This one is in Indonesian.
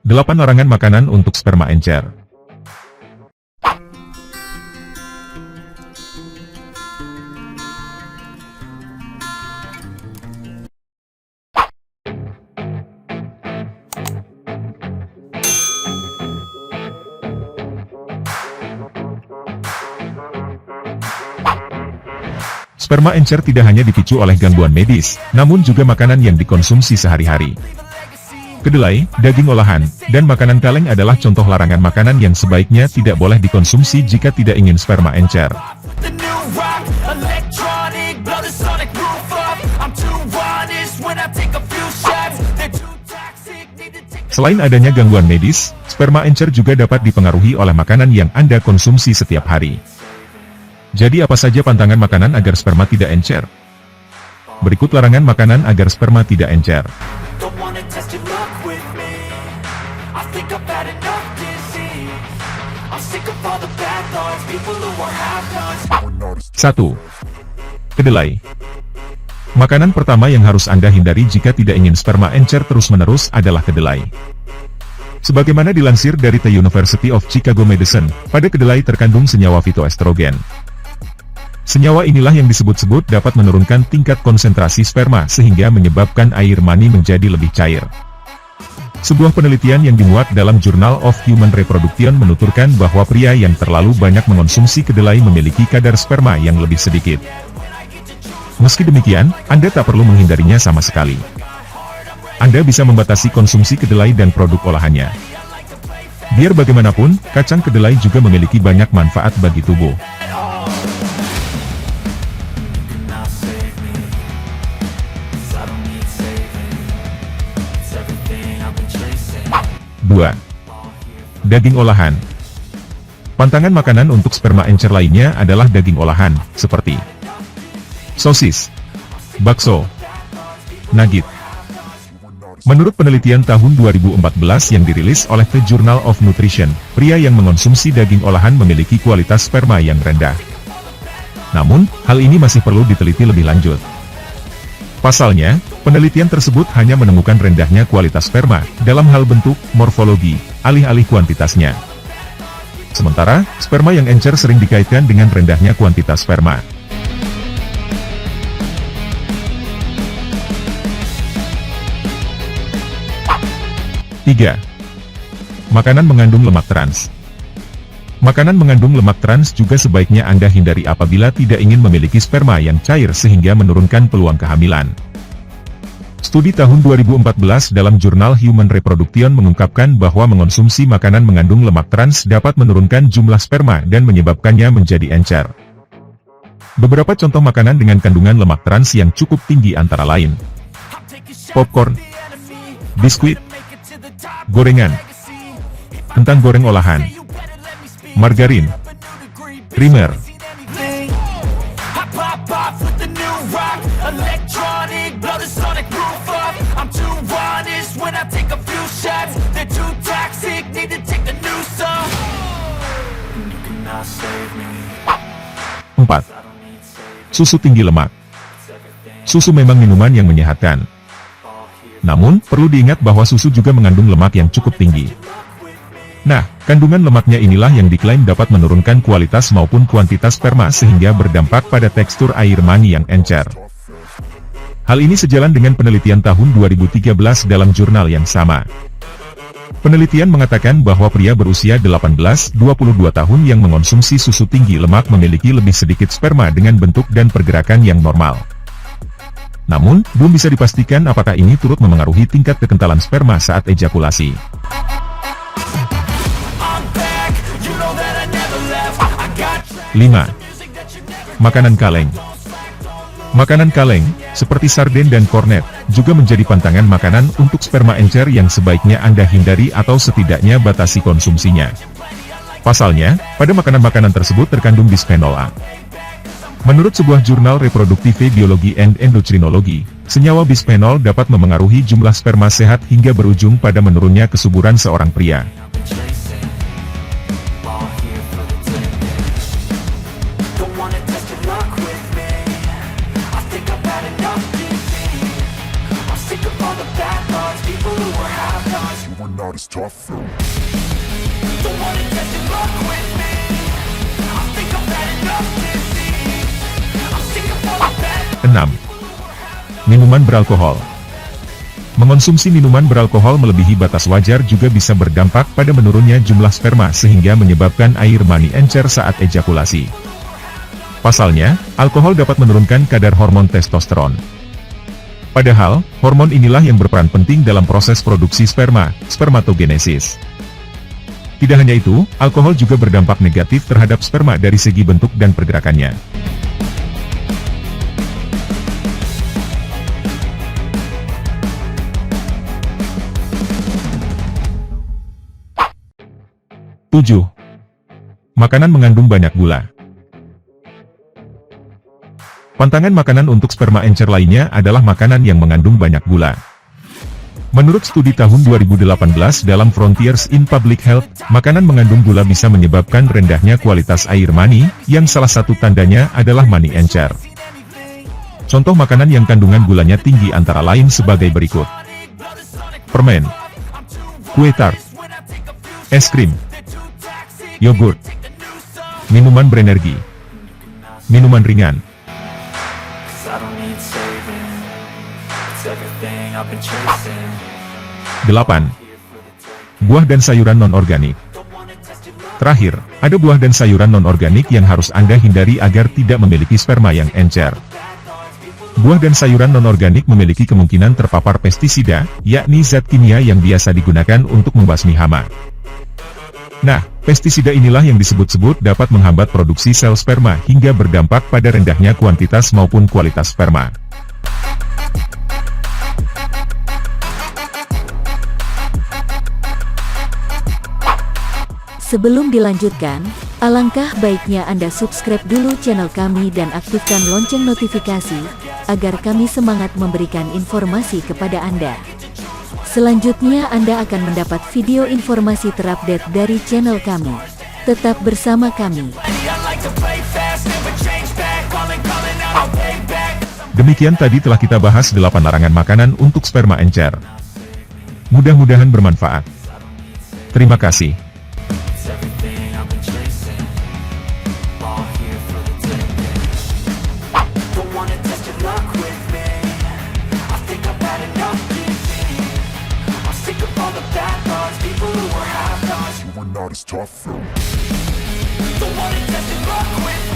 8 larangan makanan untuk sperma encer. Sperma encer tidak hanya dipicu oleh gangguan medis, namun juga makanan yang dikonsumsi sehari-hari. Kedelai, daging olahan, dan makanan kaleng adalah contoh larangan makanan yang sebaiknya tidak boleh dikonsumsi jika tidak ingin sperma encer. Selain adanya gangguan medis, sperma encer juga dapat dipengaruhi oleh makanan yang Anda konsumsi setiap hari. Jadi apa saja pantangan makanan agar sperma tidak encer? Berikut larangan makanan agar sperma tidak encer. 1. Kedelai. Makanan pertama yang harus Anda hindari jika tidak ingin sperma encer terus-menerus adalah kedelai. Sebagaimana dilansir dari The University of Chicago Medicine, pada kedelai terkandung senyawa fitoestrogen. Senyawa inilah yang disebut-sebut dapat menurunkan tingkat konsentrasi sperma sehingga menyebabkan air mani menjadi lebih cair. Sebuah penelitian yang dimuat dalam Journal of Human Reproduction menuturkan bahwa pria yang terlalu banyak mengonsumsi kedelai memiliki kadar sperma yang lebih sedikit. Meski demikian, Anda tak perlu menghindarinya sama sekali. Anda bisa membatasi konsumsi kedelai dan produk olahannya. Biar bagaimanapun, kacang kedelai juga memiliki banyak manfaat bagi tubuh. 2. Daging olahan. Pantangan makanan untuk sperma encer lainnya adalah daging olahan, seperti sosis, bakso, nugget. Menurut penelitian tahun 2014 yang dirilis oleh The Journal of Nutrition, pria yang mengonsumsi daging olahan memiliki kualitas sperma yang rendah. Namun, hal ini masih perlu diteliti lebih lanjut. Pasalnya, penelitian tersebut hanya menemukan rendahnya kualitas sperma dalam hal bentuk, morfologi, alih-alih kuantitasnya. Sementara, sperma yang encer sering dikaitkan dengan rendahnya kuantitas sperma. 3. Makanan mengandung lemak trans. Makanan mengandung lemak trans juga sebaiknya Anda hindari apabila tidak ingin memiliki sperma yang cair sehingga menurunkan peluang kehamilan. Studi tahun 2014 dalam jurnal Human Reproduction mengungkapkan bahwa mengonsumsi makanan mengandung lemak trans dapat menurunkan jumlah sperma dan menyebabkannya menjadi encer. Beberapa contoh makanan dengan kandungan lemak trans yang cukup tinggi antara lain: popcorn, biskuit, gorengan, kentang goreng olahan, margarin, creamer. 4. Susu tinggi lemak. Susu memang minuman yang menyehatkan. Namun, perlu diingat bahwa susu juga mengandung lemak yang cukup tinggi. Nah, kandungan lemaknya inilah yang diklaim dapat menurunkan kualitas maupun kuantitas sperma sehingga berdampak pada tekstur air mani yang encer. Hal ini sejalan dengan penelitian tahun 2013 dalam jurnal yang sama. Penelitian mengatakan bahwa pria berusia 18-22 tahun yang mengonsumsi susu tinggi lemak memiliki lebih sedikit sperma dengan bentuk dan pergerakan yang normal. Namun, belum bisa dipastikan apakah ini turut memengaruhi tingkat kekentalan sperma saat ejakulasi. 5. Makanan kaleng. Makanan kaleng, seperti sarden dan kornet, juga menjadi pantangan makanan untuk sperma encer yang sebaiknya Anda hindari atau setidaknya batasi konsumsinya. Pasalnya, pada makanan-makanan tersebut terkandung bisphenol A. Menurut sebuah jurnal Reproductive Biology and Endocrinology, senyawa bisphenol dapat memengaruhi jumlah sperma sehat hingga berujung pada menurunnya kesuburan seorang pria. 'Cause all the bad thoughts people who are half-nots. You were not as tough. Don't wanna test your luck with me. I think I've had enough disease. I'm sick of all the bad. 6. Minuman beralkohol. Mengonsumsi minuman beralkohol melebihi batas wajar juga bisa berdampak pada menurunnya jumlah sperma sehingga menyebabkan air mani encer saat ejakulasi. Pasalnya, alkohol dapat menurunkan kadar hormon testosteron. Padahal, hormon inilah yang berperan penting dalam proses produksi sperma, spermatogenesis. Tidak hanya itu, alkohol juga berdampak negatif terhadap sperma dari segi bentuk dan pergerakannya. 7. Makanan mengandung banyak gula. Pantangan makanan untuk sperma encer lainnya adalah makanan yang mengandung banyak gula. Menurut studi tahun 2018 dalam Frontiers in Public Health, makanan mengandung gula bisa menyebabkan rendahnya kualitas air mani, yang salah satu tandanya adalah mani encer. Contoh makanan yang kandungan gulanya tinggi antara lain sebagai berikut: permen, kue tart, es krim, yogurt, minuman berenergi, minuman ringan. 8. Buah dan sayuran non-organik. Terakhir, ada buah dan sayuran non-organik yang harus Anda hindari agar tidak memiliki sperma yang encer. Buah dan sayuran non-organik memiliki kemungkinan terpapar pestisida, yakni zat kimia yang biasa digunakan untuk membasmi hama. Nah, pestisida inilah yang disebut-sebut dapat menghambat produksi sel sperma hingga berdampak pada rendahnya kuantitas maupun kualitas sperma. Sebelum dilanjutkan, alangkah baiknya Anda subscribe dulu channel kami dan aktifkan lonceng notifikasi, agar kami semangat memberikan informasi kepada Anda. Selanjutnya Anda akan mendapat video informasi terupdate dari channel kami. Tetap bersama kami. Demikian tadi telah kita bahas 8 larangan makanan untuk sperma encer. Mudah-mudahan bermanfaat. Terima kasih. Not as tough. Don't wanna test your luck with